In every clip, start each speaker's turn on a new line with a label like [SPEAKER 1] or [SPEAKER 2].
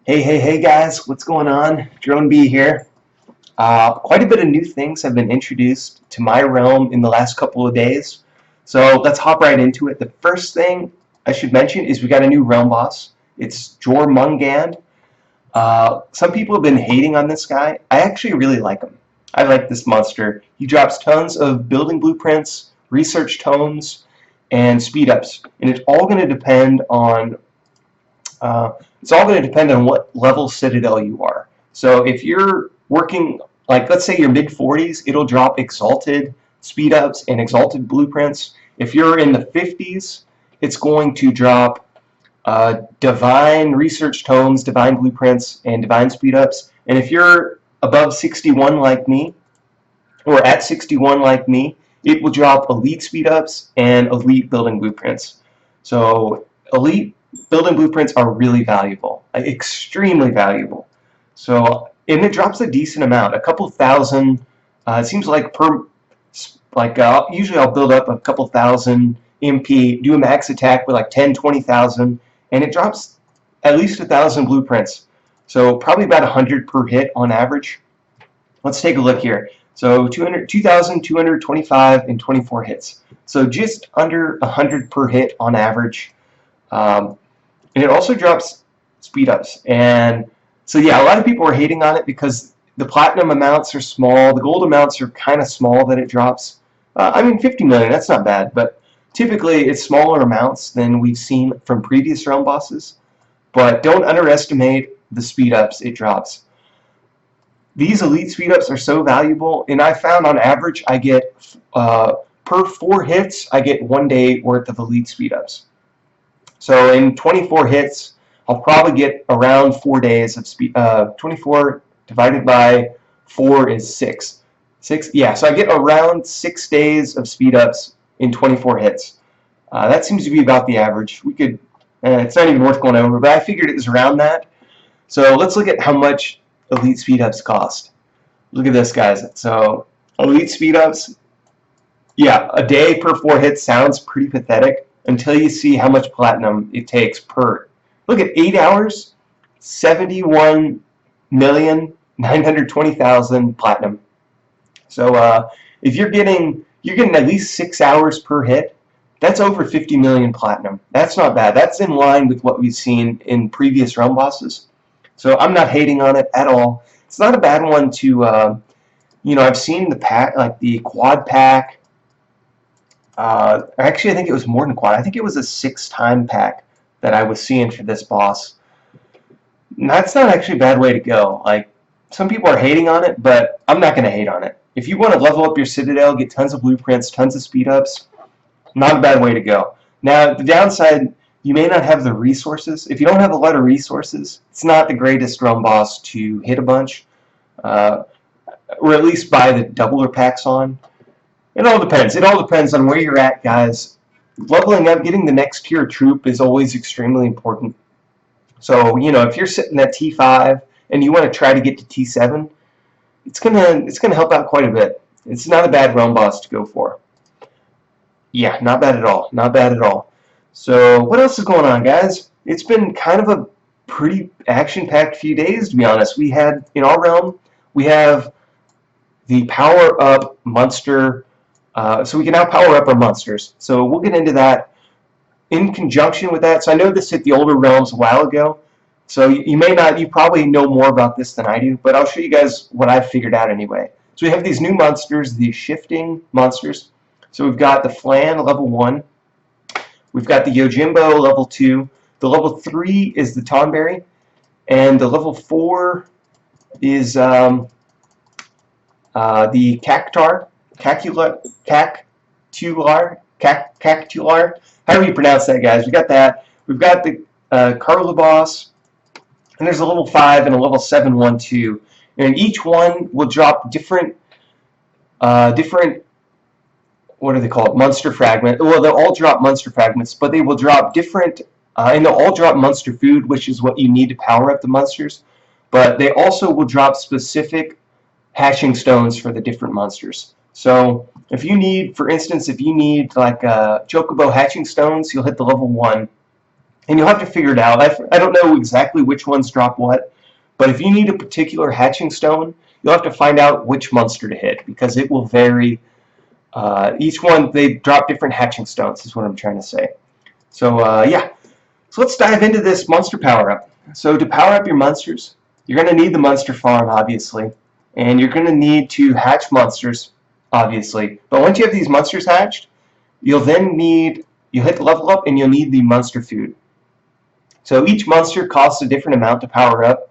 [SPEAKER 1] Hey guys, what's going on? Drone B here. Quite a bit of new things have been introduced to my realm in the last couple of days. So let's hop right into it. The first thing I should mention is we got a new realm boss. It's Jormungand. Some people have been hating on this guy. I actually really like him. I like this monster. He drops tons of building blueprints, research tones, and speed ups. And it's all going to depend on what level Citadel you are. So if you're working, like let's say you're mid 40s, it'll drop exalted speed ups and exalted blueprints. If you're in the 50s, it's going to drop divine research tomes, divine blueprints, and divine speed ups. And if you're above 61 like me, or at 61 like me, it will drop elite speed ups and elite building blueprints. So elite building blueprints are really valuable, like extremely valuable. So, and it drops a decent amount, a couple thousand. It seems like usually I'll build up a couple thousand MP, do a max attack with like 10, 20,000, and it drops at least 1,000 blueprints. So probably about 100 per hit on average. Let's take a look here. So 2,225 and 24 hits. So just under 100 per hit on average. And it also drops speed ups. And so yeah, a lot of people are hating on it because the platinum amounts are small, the gold amounts are kind of small that it drops. I mean, 50 million, that's not bad, but typically it's smaller amounts than we've seen from previous realm bosses. But don't underestimate the speed ups it drops. These elite speed ups are so valuable, and I found on average I get per 4 hits I get 1 day worth of elite speed ups. So in 24 hits, I'll probably get around 4 days of speed. 24 divided by 4 is 6. Yeah, so I get around 6 days of speed ups in 24 hits. That seems to be about the average. We could, it's not even worth going over, but I figured it was around that. So let's look at how much elite speed ups cost. Look at this, guys. So elite speed ups, yeah, a day per 4 hits sounds pretty pathetic until you see how much platinum it takes per. Look at 8 hours, 71,920,000 platinum. So if you're getting at least 6 hours per hit, that's over 50 million platinum. That's not bad. That's in line with what we've seen in previous realm bosses. So I'm not hating on it at all. It's not a bad one to, I've seen the pack, like the quad pack. Actually, I think it was more than quad. I think it was a 6-time pack that I was seeing for this boss. And that's not actually a bad way to go. Like, some people are hating on it, but I'm not going to hate on it. If you want to level up your Citadel, get tons of blueprints, tons of speed ups, not a bad way to go. Now, the downside, you may not have the resources. If you don't have a lot of resources, it's not the greatest realm boss to hit a bunch, or at least buy the doubler packs on. It all depends. It all depends on where you're at, guys. Leveling up, getting the next tier troop is always extremely important. So, if you're sitting at T5 and you want to try to get to T7, it's gonna help out quite a bit. It's not a bad realm boss to go for. Yeah, not bad at all. Not bad at all. So, what else is going on, guys? It's been kind of a pretty action-packed few days, to be honest. We had, in our realm, we have the power-up monster. So we can now power up our monsters. So we'll get into that in conjunction with that. So I know this hit the older realms a while ago. So you probably know more about this than I do, but I'll show you guys what I've figured out anyway. So we have these new monsters, these shifting monsters. So we've got the Flan level 1. We've got the Yojimbo level 2. The level 3 is the Tonberry. And the level 4 is the Cactuar. Cactuar, however you pronounce that, guys. We got that. We've got the Carla boss, and there's a level 5 and a level 7 one too. And each one will drop different, what are they called? Monster fragment. Well, they'll all drop monster fragments, but they will drop different, and they'll all drop monster food, which is what you need to power up the monsters. But they also will drop specific hatching stones for the different monsters. So if you need, for instance, if you need like Chocobo hatching stones, you'll hit the level 1. and you'll have to figure it out. I don't know exactly which ones drop what, but if you need a particular hatching stone, you'll have to find out which monster to hit because it will vary. Each one, they drop different hatching stones, is what I'm trying to say. So yeah, so let's dive into this monster power-up. So to power up your monsters, you're going to need the monster farm, obviously, and you're going to need to hatch monsters, obviously. But once you have these monsters hatched, you'll hit the level up and you'll need the monster food. So each monster costs a different amount to power up.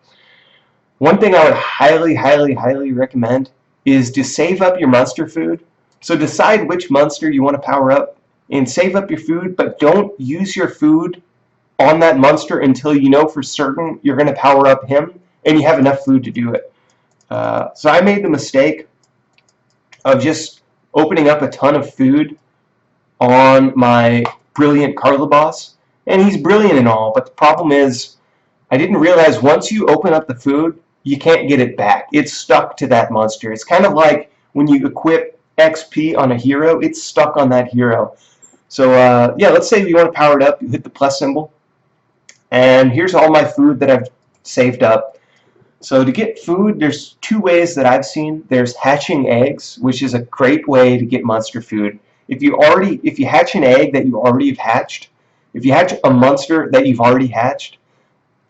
[SPEAKER 1] One thing I would highly, highly, highly recommend is to save up your monster food. So decide which monster you want to power up and save up your food, but don't use your food on that monster until you know for certain you're going to power up him and you have enough food to do it. So I made the mistake of just opening up a ton of food on my brilliant Carla boss, and he's brilliant and all, but the problem is I didn't realize once you open up the food, you can't get it back. It's stuck to that monster. It's kind of like when you equip XP on a hero, it's stuck on that hero. So yeah, let's say you want to power it up, you hit the plus symbol, and here's all my food that I've saved up. So to get food, there's two ways that I've seen. There's hatching eggs, which is a great way to get monster food. If you hatch an egg that you already have hatched, if you hatch a monster that you've already hatched,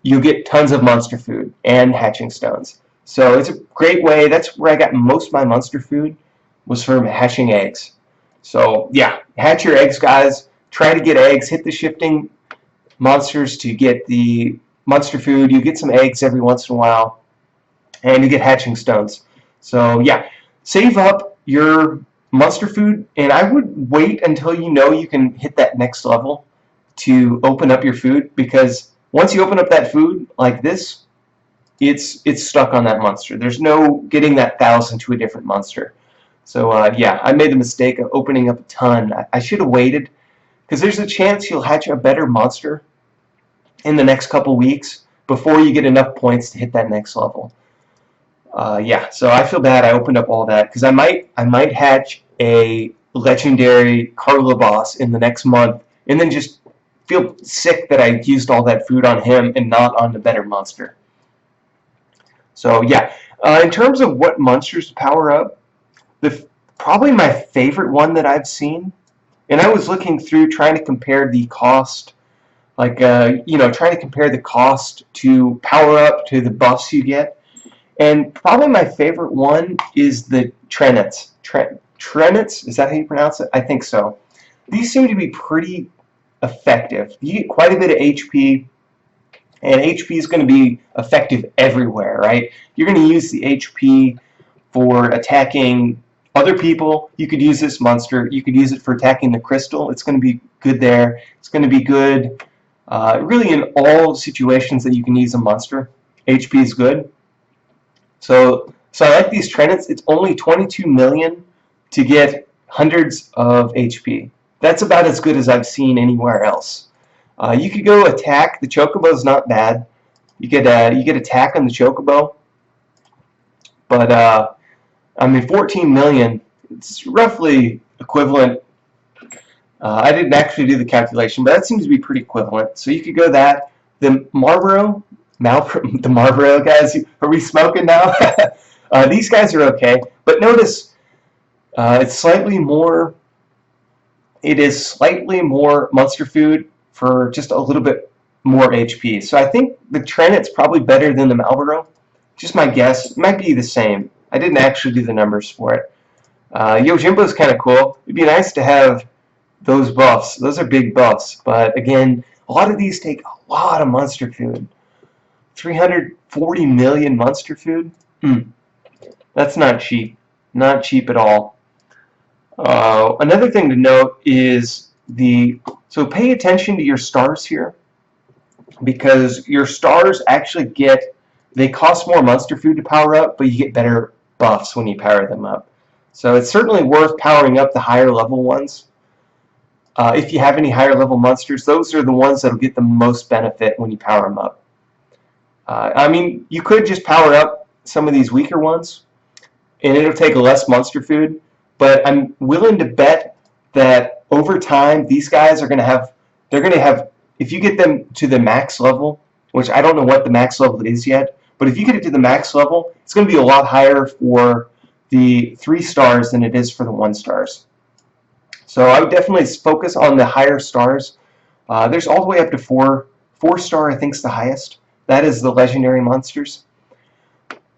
[SPEAKER 1] you'll get tons of monster food and hatching stones. So it's a great way. That's where I got most of my monster food, was from hatching eggs. So yeah, hatch your eggs, guys. Try to get eggs. Hit the shifting monsters to get the monster food. You get some eggs every once in a while, and you get hatching stones. So yeah, save up your monster food, and I would wait until you know you can hit that next level to open up your food, because once you open up that food like this, it's stuck on that monster. There's no getting that 1,000 to a different monster. So yeah, I made the mistake of opening up a ton. I should have waited, because there's a chance you'll hatch a better monster in the next couple weeks before you get enough points to hit that next level. Yeah, so I feel bad I opened up all that, because I might hatch a legendary Carla boss in the next month and then just feel sick that I used all that food on him and not on the better monster. So yeah, in terms of what monsters to power up, probably my favorite one that I've seen, and I was looking through trying to compare the cost, like trying to compare the cost to power up to the buffs you get. And probably my favorite one is the Trenets. Trenets, is that how you pronounce it? I think so. These seem to be pretty effective. You get quite a bit of HP, and HP is going to be effective everywhere, right? You're going to use the HP for attacking other people. You could use this monster. You could use it for attacking the crystal. It's going to be good there. It's going to be good really in all situations that you can use a monster. HP is good. So I like these Trenets. It's only 22 million to get hundreds of HP. That's about as good as I've seen anywhere else. You could go attack. The Chocobo is not bad. You get attack on the Chocobo, but I mean 14 million. It's roughly equivalent. I didn't actually do the calculation, but that seems to be pretty equivalent. So you could go that. The Marlboro guys. Are we smoking now? These guys are okay, but notice it's slightly more. It is slightly more monster food for just a little bit more HP. So I think the Trenet's probably better than the Marlboro. Just my guess. It might be the same. I didn't actually do the numbers for it. Yojimbo's kind of cool. It'd be nice to have those buffs. Those are big buffs. But again, a lot of these take a lot of monster food. 340 million monster food? That's not cheap. Not cheap at all. Another thing to note is so pay attention to your stars here, because your stars actually they cost more monster food to power up, but you get better buffs when you power them up. So it's certainly worth powering up the higher level ones. If you have any higher level monsters, those are the ones that'll get the most benefit when you power them up. I mean, you could just power up some of these weaker ones, and it'll take less monster food, but I'm willing to bet that over time these guys are going to have if you get them to the max level, which I don't know what the max level is yet, but if you get it to the max level, it's going to be a lot higher for the 3 stars than it is for the 1 stars. So I would definitely focus on the higher stars. There's all the way up to 4. 4 star I think is the highest. That is the legendary monsters.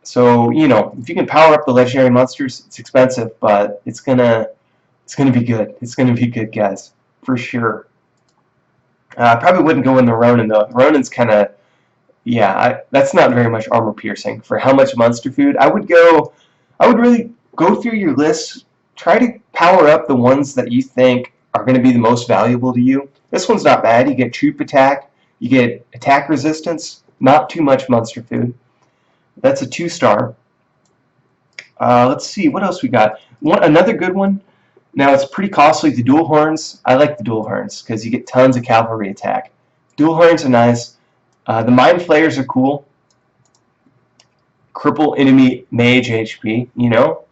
[SPEAKER 1] So, you know, if you can power up the legendary monsters, it's expensive, but it's gonna be good. It's gonna be good, guys, for sure. I probably wouldn't go in the Ronin though. Ronin's kind of, yeah, that's not very much armor piercing for how much monster food. I would really go through your list, try to power up the ones that you think are going to be the most valuable to you. This one's not bad. You get troop attack, you get attack resistance, not too much monster food. That's a 2 star. Let's see, what else we got? Another good one. Now it's pretty costly, the dual horns. I like the dual horns because you get tons of cavalry attack. Dual horns are nice. The mind flayers are cool. Cripple enemy mage HP, you know?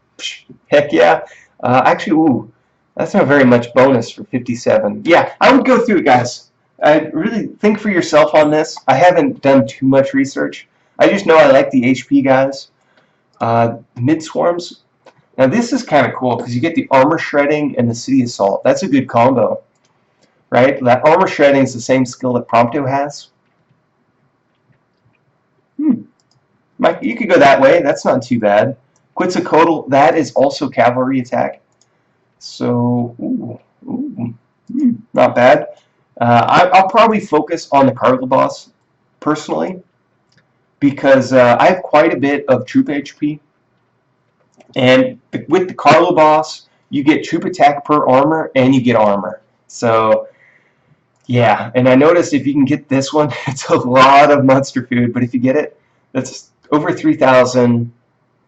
[SPEAKER 1] Heck yeah. Actually, ooh, that's not very much bonus for 57. Yeah, I would go through it, guys. I'd really think for yourself on this. I haven't done too much research. I just know I like the HP guys. Mid swarms. Now this is kind of cool because you get the armor shredding and the city assault. That's a good combo, right? That armor shredding is the same skill that Prompto has. You could go that way. That's not too bad. Quetzalcoatl, that is also cavalry attack. So, not bad. I'll probably focus on the Carla boss personally because I have quite a bit of troop HP. And with the Carla boss, you get troop attack per armor and you get armor. So, yeah. And I noticed if you can get this one, it's a lot of monster food. But if you get it, that's over 3,000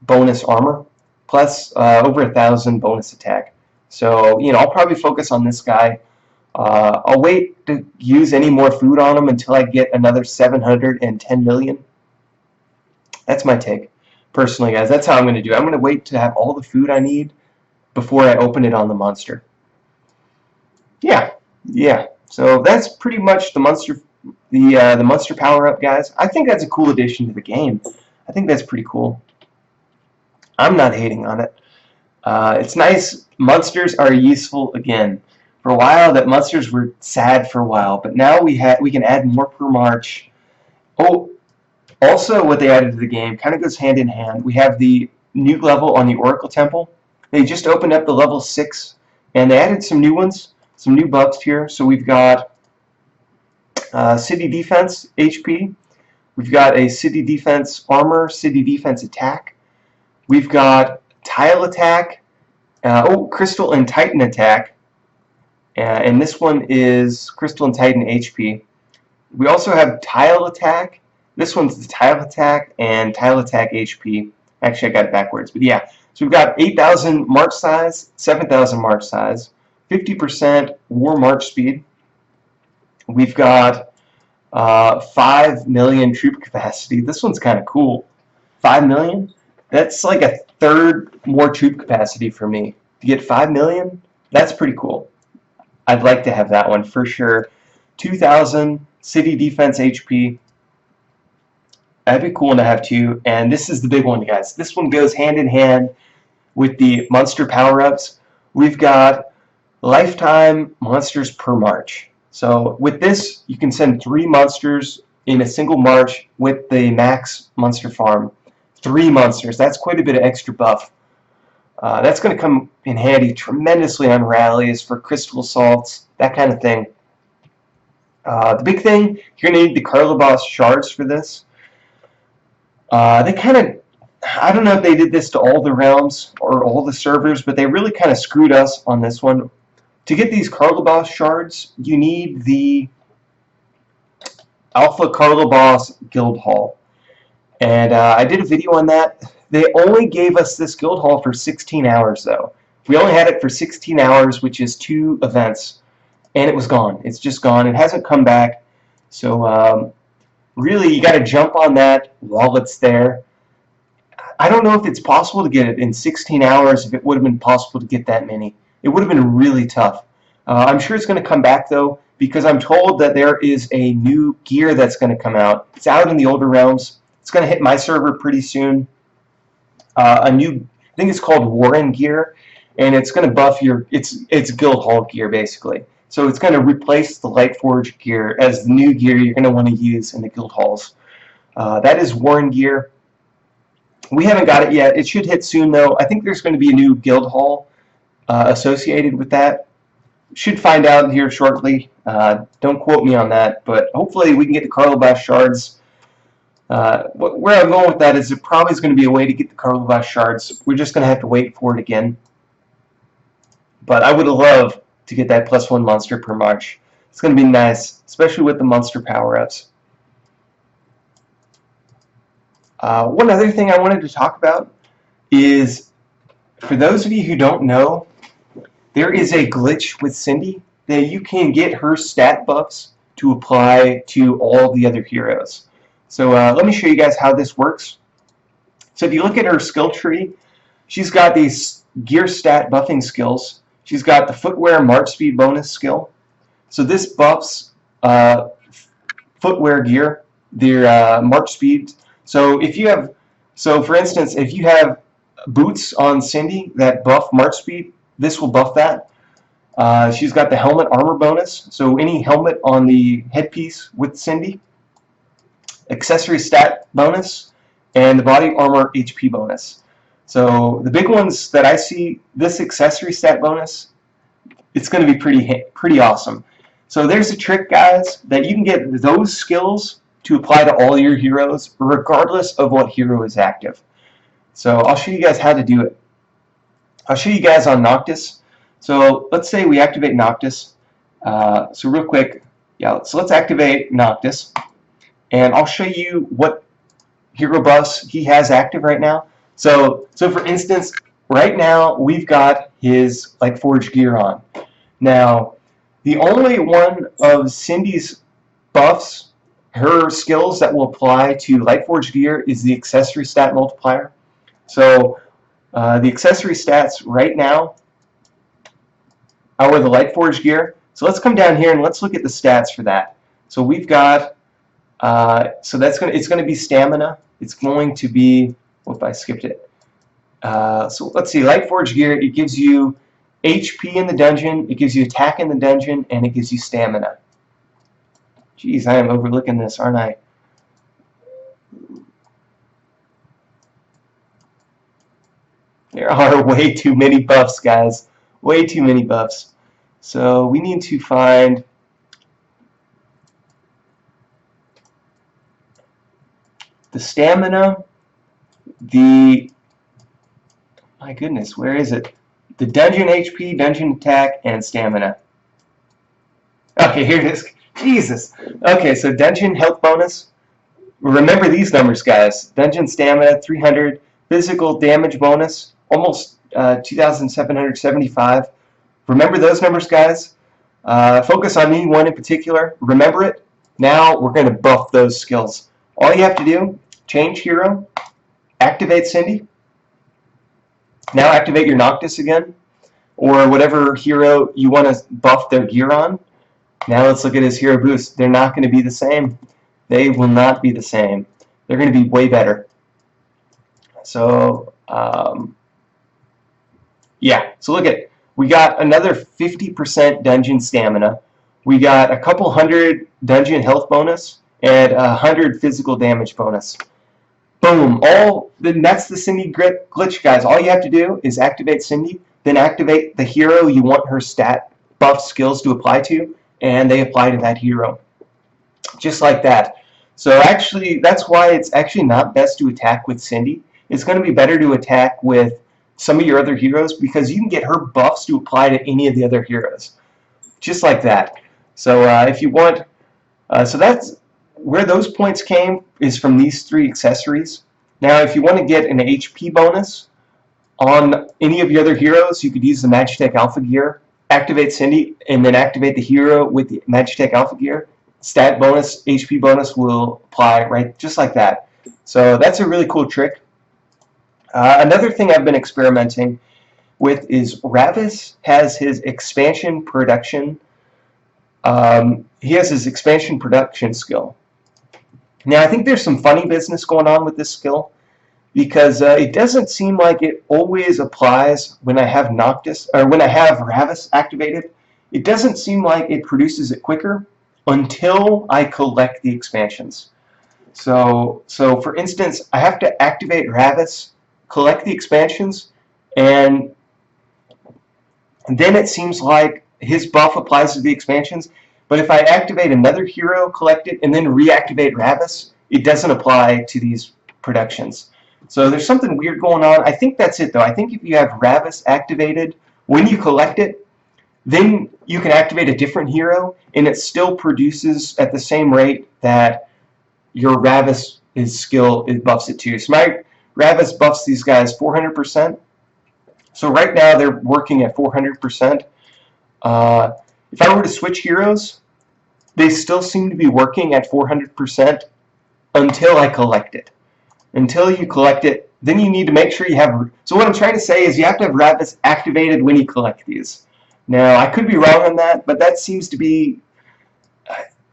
[SPEAKER 1] bonus armor plus over 1,000 bonus attack. So, you know, I'll probably focus on this guy. I'll wait to use any more food on him until I get another 710 million. That's my take. Personally, guys, that's how I'm going to do it. I'm going to wait to have all the food I need before I open it on the monster. Yeah. So that's pretty much the monster, the monster power up, guys. I think that's a cool addition to the game. I think that's pretty cool. I'm not hating on it. It's nice. Monsters are useful again. For a while, that monsters were sad for a while, but now we can add more per march. Oh. Also, what they added to the game kind of goes hand in hand. We have the new level on the Oracle Temple. They just opened up the level 6, and they added some new ones, some new buffs here. So we've got City Defense HP. We've got a City Defense Armor, City Defense Attack. We've got Tile Attack, Crystal and Titan Attack. And this one is Crystal and Titan HP. We also have Tile Attack. This one's the Tile Attack and Tile Attack HP. Actually, I got it backwards, but yeah. So we've got 8,000 march size, 7,000 march size, 50% war march speed. We've got 5 million troop capacity. This one's kind of cool. 5 million? That's like a third more troop capacity for me. To get 5 million, that's pretty cool. I'd like to have that one for sure. 2,000 city defense HP. That'd be cool to have too. And this is the big one, guys. This one goes hand in hand with the monster power-ups. We've got lifetime monsters per march. So with this, you can send 3 monsters in a single march with the max monster farm. 3 monsters. That's quite a bit of extra buff. That's going to come in handy tremendously on rallies for crystal assaults, that kind of thing. The big thing, you're going to need the Carlobos shards for this. They kind of, I don't know if they did this to all the realms or all the servers, but they really kind of screwed us on this one. To get these Carlobos shards, you need the Alpha Carlobos Guild Hall. And I did a video on that. They only gave us this Guild Hall for 16 hours, though. We only had it for 16 hours, which is 2 events. And it was gone. It's just gone. It hasn't come back. So, really, you got to jump on that while it's there. I don't know if it's possible to get it in 16 hours, if it would have been possible to get that many. It would have been really tough. I'm sure it's going to come back, though, because I'm told that there is a new gear that's going to come out. It's out in the older realms. It's going to hit my server pretty soon. I think it's called Warren gear, and it's going to buff your, it's guild hall gear basically. So it's going to replace the Lightforge gear as the new gear you're going to want to use in the guild halls. That is Warren gear. We haven't got it yet. It should hit soon though. I think there's going to be a new guild hall associated with that. Should find out here shortly. Don't quote me on that, but hopefully we can get the Carlobas shards. Where I'm going with that is there probably is going to be a way to get the Carlobas shards. We're just going to have to wait for it again. But I would love to get that +1 monster per march. It's going to be nice, especially with the monster power-ups. One other thing I wanted to talk about is, for those of you who don't know, there is a glitch with Cindy that you can get her stat buffs to apply to all the other heroes. So let me show you guys how this works. So if you look at her skill tree, she's got these gear stat buffing skills. She's got the footwear march speed bonus skill. So this buffs footwear gear, their march speed. So if you have, so for instance, if you have boots on Cindy that buff march speed, this will buff that. She's got the helmet armor bonus, so any helmet on the headpiece with Cindy. Accessory stat bonus, and the body armor HP bonus. So the big ones that I see, this accessory stat bonus, it's going to be pretty awesome. So there's a trick, guys, that you can get those skills to apply to all your heroes, regardless of what hero is active. So I'll show you guys how to do it. I'll show you guys on Noctis. So let's say we activate Noctis. So real quick, yeah. So let's activate Noctis. And I'll show you what hero buffs he has active right now. So for instance, right now we've got his Lightforge gear on. Now, the only one of Cindy's buffs, her skills that will apply to Lightforge gear, is the accessory stat multiplier. So the accessory stats right now are the Lightforge gear. So let's come down here and let's look at the stats for that. So we've got so it's going to be stamina. It's going to be, whoop, I skipped it. So let's see, Lightforge gear, it gives you HP in the dungeon, it gives you attack in the dungeon, and it gives you stamina. Jeez, I am overlooking this, aren't I? There are way too many buffs, guys. Way too many buffs. So we need to find the stamina, my goodness, where is it? The dungeon HP, dungeon attack, and stamina. Okay, here it is. Jesus. Okay, so dungeon health bonus. Remember these numbers, guys. Dungeon stamina, 300. Physical damage bonus, almost 2,775. Remember those numbers, guys. Focus on any one in particular. Remember it. Now we're going to buff those skills. All you have to do, change hero, activate Cindy. Now activate your Noctis again, or whatever hero you want to buff their gear on. Now let's look at his hero boost. They're not going to be the same. They will not be the same. They're going to be way better. So, yeah. So look at, we got another 50% dungeon stamina. We got a couple hundred dungeon health bonus and 100 physical damage bonus. Boom. Then that's the Cindy glitch, guys. All you have to do is activate Cindy, then activate the hero you want her stat buff skills to apply to, and they apply to that hero. Just like that. So actually, that's why it's actually not best to attack with Cindy. It's going to be better to attack with some of your other heroes because you can get her buffs to apply to any of the other heroes. Just like that. So if you want, so that's where those points came, is from these 3 accessories. Now if you want to get an HP bonus on any of your other heroes, you could use the Magitech Alpha gear, activate Cindy, and then activate the hero with the Magitech Alpha gear. Stat bonus, HP bonus will apply right just like that. So that's a really cool trick. Another thing I've been experimenting with is Ravus has his expansion production He has his expansion production skill. Now I think there's some funny business going on with this skill, because it doesn't seem like it always applies when I have Noctis, or when I have Ravus activated. It doesn't seem like it produces it quicker until I collect the expansions. So for instance, I have to activate Ravus, collect the expansions, and then it seems like his buff applies to the expansions. But if I activate another hero, collect it, and then reactivate Ravus, it doesn't apply to these productions. So there's something weird going on. I think that's it, though. I think if you have Ravus activated, when you collect it, then you can activate a different hero, and it still produces at the same rate that your Ravus skill buffs it to. So my Ravus buffs these guys 400%. So right now they're working at 400%. If I were to switch heroes, they still seem to be working at 400% until I collect it. Until you collect it, then you need to make sure you have... So what I'm trying to say is you have to have Ravus activated when you collect these. Now, I could be wrong on that, but that seems to be...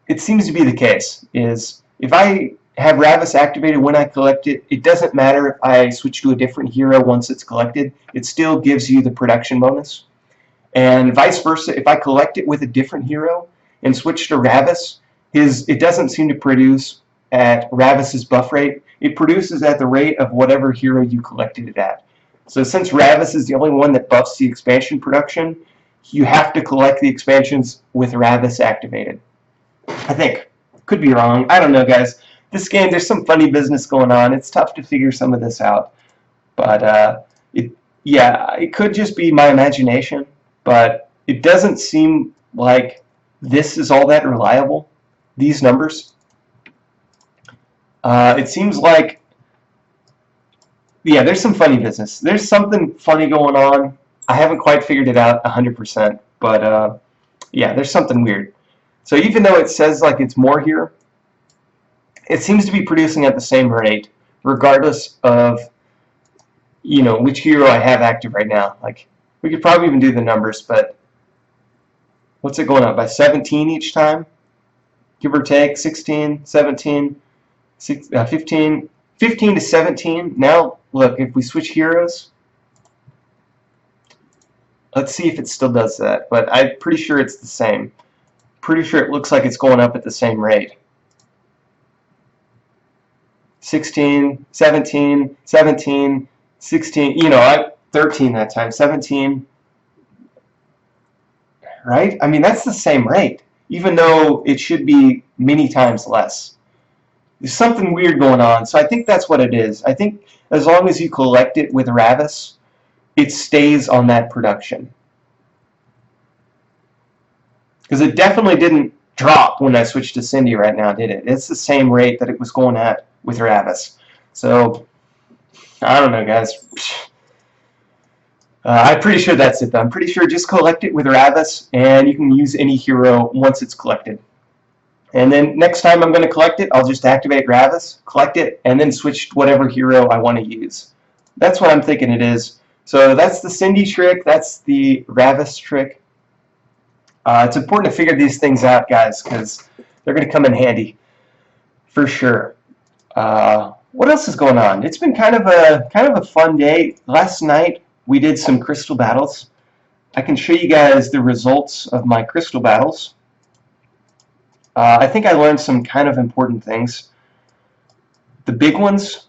[SPEAKER 1] It seems to be the case, is if I have Ravus activated when I collect it, it doesn't matter if I switch to a different hero once it's collected. It still gives you the production bonus. And vice versa, if I collect it with a different hero and switch to Ravus, it doesn't seem to produce at Ravus's buff rate. It produces at the rate of whatever hero you collected it at. So since Ravus is the only one that buffs the expansion production, you have to collect the expansions with Ravus activated. I think. Could be wrong. I don't know, guys. This game, there's some funny business going on. It's tough to figure some of this out. But yeah, it could just be my imagination. But it doesn't seem like this is all that reliable, these numbers. It seems like, yeah, there's some funny business. There's something funny going on. I haven't quite figured it out 100%, but yeah, there's something weird. So even though it says like it's more here, it seems to be producing at the same rate, regardless of, you know, which hero I have active right now. Like, we could probably even do the numbers, but what's it going up by 17 each time? Give or take 16, 17, 15 to 17. Now, look, if we switch heroes, let's see if it still does that, but I'm pretty sure it's the same. Pretty sure it looks like it's going up at the same rate. 16, 17, 17, 16, you know, 13 that time, 17, right? I mean, that's the same rate, even though it should be many times less. There's something weird going on, so I think that's what it is. I think as long as you collect it with Ravus, it stays on that production. Because it definitely didn't drop when I switched to Cindy right now, did it? It's the same rate that it was going at with Ravus. So, I don't know, guys. I'm pretty sure that's it, though. I'm pretty sure just collect it with Ravus, and you can use any hero once it's collected. And then next time I'm going to collect it, I'll just activate Ravus, collect it, and then switch to whatever hero I want to use. That's what I'm thinking it is. So that's the Cindy trick. That's the Ravus trick. It's important to figure these things out, guys, because they're going to come in handy for sure. What else is going on? It's been kind of a fun day. Last night we did some crystal battles. I can show you guys the results of my crystal battles. I think I learned some kind of important things. The big ones.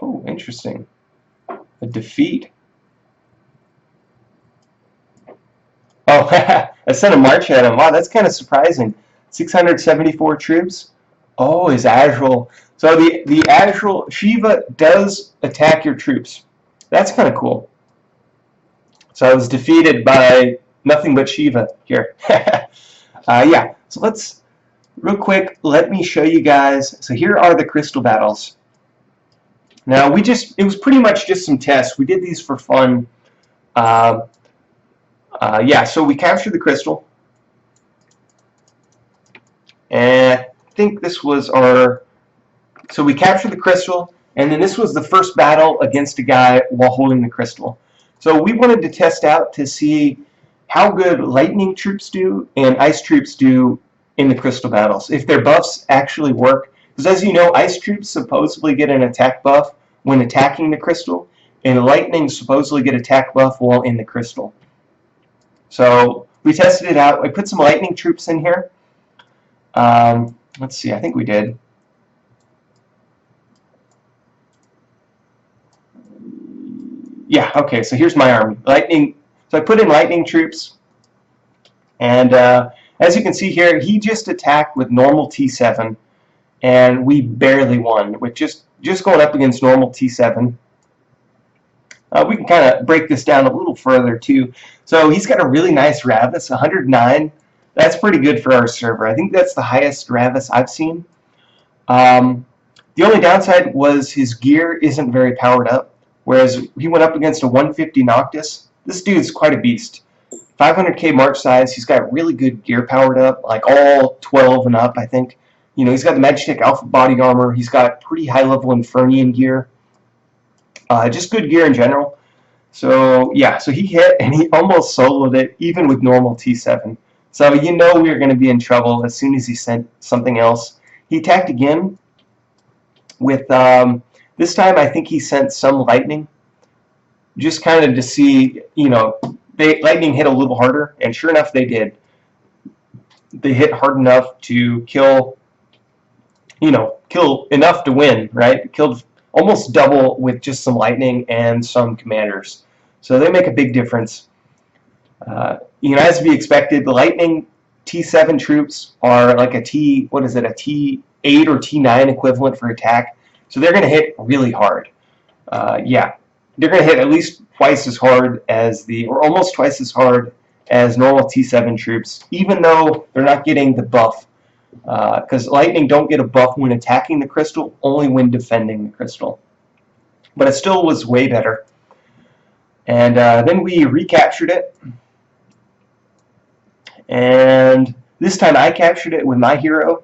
[SPEAKER 1] Oh, interesting. A defeat. Oh, I sent a march at him. Wow, that's kind of surprising. 674 troops. Oh, his Azrael. So the Azrael, Shiva does attack your troops. That's kind of cool. So I was defeated by nothing but Shiva here. Yeah, so let's, real quick, let me show you guys. So here are the crystal battles. Now, it was pretty much just some tests. We did these for fun. Yeah, so we captured the crystal. And I think this was so we captured the crystal, and then this was the first battle against a guy while holding the crystal. So we wanted to test out to see how good lightning troops do and ice troops do in the crystal battles, if their buffs actually work. Because as you know, ice troops supposedly get an attack buff when attacking the crystal, and lightning supposedly get attack buff while in the crystal. So we tested it out. I put some lightning troops in here. Let's see, I think we did. Yeah, okay, so here's my army. Lightning. So I put in lightning troops, and as you can see here, he just attacked with normal T7, and we barely won with just going up against normal T7. We can kind of break this down a little further too. So he's got a really nice Ravus, 109. That's pretty good for our server. I think that's the highest Ravus I've seen. The only downside was his gear isn't very powered up, whereas he went up against a 150 Noctis. This dude's quite a beast. 500k march size. He's got really good gear powered up, like all 12 and up, I think. You know, he's got the Magitech Alpha body armor. He's got pretty high level Infernian gear. Just good gear in general. So yeah, so he hit and he almost soloed it even with normal T7. So you know we were going to be in trouble as soon as he sent something else. He attacked again with, this time I think he sent some lightning, just kind of to see, you know, lightning hit a little harder, and sure enough they did. They hit hard enough to kill, you know, kill enough to win, right? Killed almost double with just some lightning and some commanders. So they make a big difference. You know, as to be expected, the lightning T7 troops are like a T8 or T9 equivalent for attack. So they're going to hit really hard. Yeah, they're going to hit at least twice as hard as or almost twice as hard as normal T7 troops, even though they're not getting the buff. Because lightning don't get a buff when attacking the crystal, only when defending the crystal. But it still was way better. And then we recaptured it. And this time I captured it with my hero.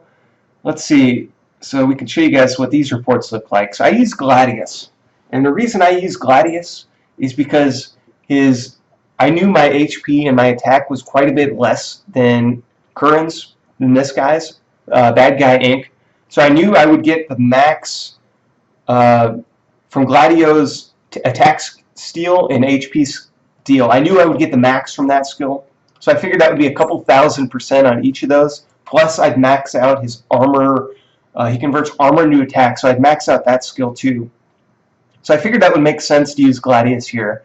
[SPEAKER 1] Let's see. So we can show you guys what these reports look like. So I used Gladius. And the reason I used Gladius is because I knew my HP and my attack was quite a bit less than Curran's, than this guy's. Bad Guy Inc. So I knew I would get the max from Gladio's attack steal and HP steal. I knew I would get the max from that skill. So I figured that would be a couple 1000% on each of those. Plus I'd max out his armor. He converts armor into attack, so I'd max out that skill too. So I figured that would make sense to use Gladius here.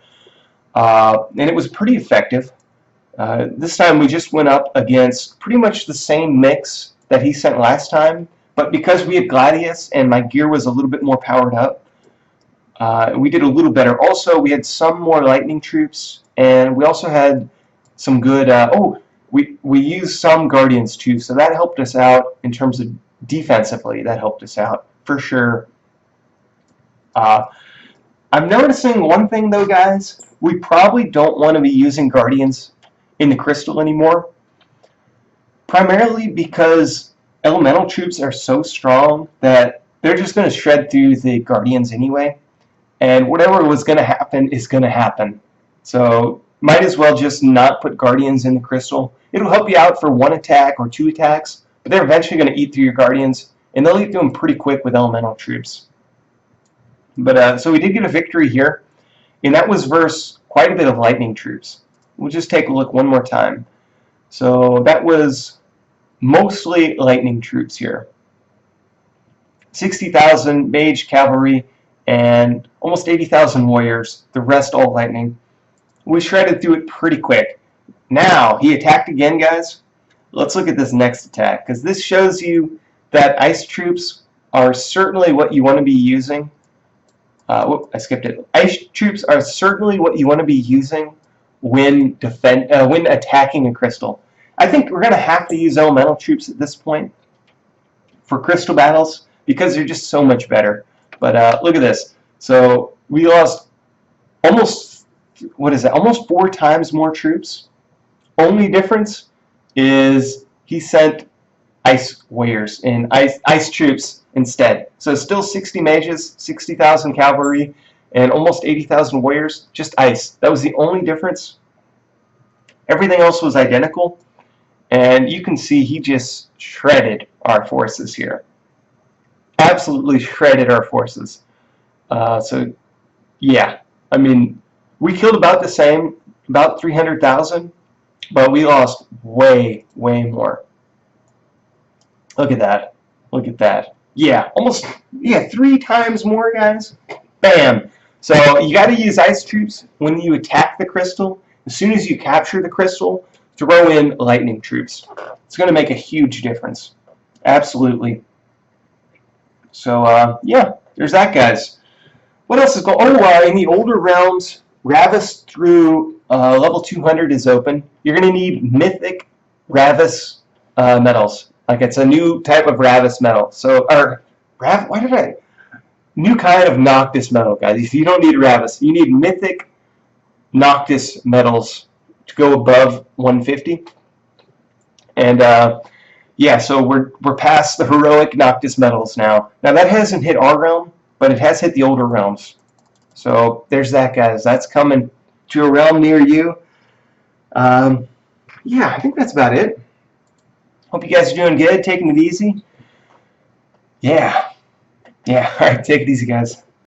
[SPEAKER 1] And it was pretty effective. This time we just went up against pretty much the same mix that he sent last time, but because we had Gladius and my gear was a little bit more powered up, we did a little better. Also, we had some more lightning troops, and we also had some good, we used some Guardians too, so that helped us out in terms of defensively. That helped us out, for sure. I'm noticing one thing though, guys. We probably don't want to be using Guardians in the Crystal anymore. Primarily because elemental troops are so strong that they're just going to shred through the Guardians anyway. And whatever was going to happen is going to happen. So might as well just not put Guardians in the Crystal. It'll help you out for one attack or two attacks, but they're eventually going to eat through your Guardians, and they'll eat through them pretty quick with elemental troops. But so we did get a victory here, and that was versus quite a bit of lightning troops. We'll just take a look one more time. So that was mostly lightning troops here. 60,000 mage cavalry and almost 80,000 warriors. The rest all lightning. We shredded through it pretty quick. Now he attacked again, guys. Let's look at this next attack, because this shows you that ice troops are certainly what you want to be using. I skipped it. Ice troops are certainly what you want to be using when attacking a crystal. I think we're going to have to use elemental troops at this point for crystal battles because they're just so much better. But look at this. So we lost almost, what is that? Almost 4 times more troops. Only difference is he sent ice warriors and ice troops instead. So still 60 mages, 60,000 cavalry, and almost 80,000 warriors, just ice. That was the only difference. Everything else was identical, and you can see he just shredded our forces here. Absolutely shredded our forces. So yeah, I mean, we killed about the same, about 300,000, but we lost way, way more. Look at that. Look at that. Yeah, almost, yeah, 3 times more, guys. Bam. So you got to use ice troops when you attack the crystal. As soon as you capture the crystal, throw in lightning troops. It's going to make a huge difference. Absolutely. So, yeah, there's that, guys. What else is going on? Oh, in the older realms, Ravus through level 200 is open. You're going to need mythic Ravus metals. Like, it's a new type of Ravus metal. So, or, why did I? New kind of Noctis metal, guys. You don't need Ravus. You need mythic Noctis metals to go above 150. And, yeah, so we're past the heroic Noctis metals now. Now, that hasn't hit our realm, but it has hit the older realms. So there's that, guys. That's coming to a realm near you. Yeah, I think that's about it. Hope you guys are doing good, taking it easy. Yeah. All right, take it easy, guys.